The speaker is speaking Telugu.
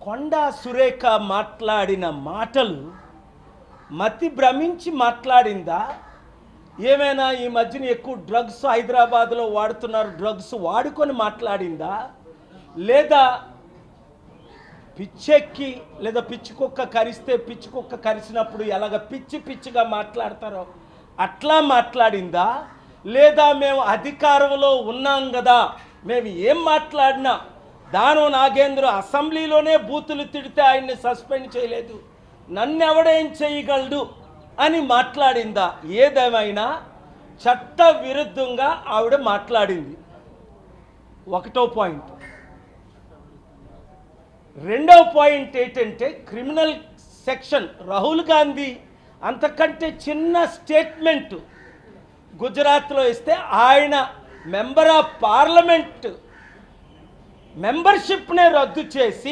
కొండా సురేఖ మాట్లాడిన మాటలు మతి భ్రమించి మాట్లాడిందా, ఏమైనా ఈ మధ్యన ఎక్కువ డ్రగ్స్ హైదరాబాద్లో వాడుతున్నారు, డ్రగ్స్ వాడుకొని మాట్లాడిందా, లేదా పిచ్చెక్కి, లేదా పిచ్చి కుక్క కరిస్తే పిచ్చి కుక్క కరిచినప్పుడు ఎలాగ పిచ్చి పిచ్చిగా మాట్లాడతారో అట్లా మాట్లాడిందా, లేదా మేము అధికారంలో ఉన్నాం కదా మేము ఏం మాట్లాడినా దానం నాగేంద్ర అసెంబ్లీలోనే బూతులు తిడితే ఆయన్ని సస్పెండ్ చేయలేదు, నన్ను ఎవడేం చేయగలడు అని మాట్లాడిందా? ఏదేమైనా చట్ట విరుద్ధంగా ఆవిడ మాట్లాడింది. ఒకటో పాయింట్. రెండవ పాయింట్ ఏంటంటే క్రిమినల్ సెక్షన్. రాహుల్ గాంధీ అంతకంటే చిన్న స్టేట్మెంట్ గుజరాత్లో ఇస్తే ఆయన మెంబర్ ఆఫ్ పార్లమెంట్ మెంబర్షిప్నే రద్దు చేసి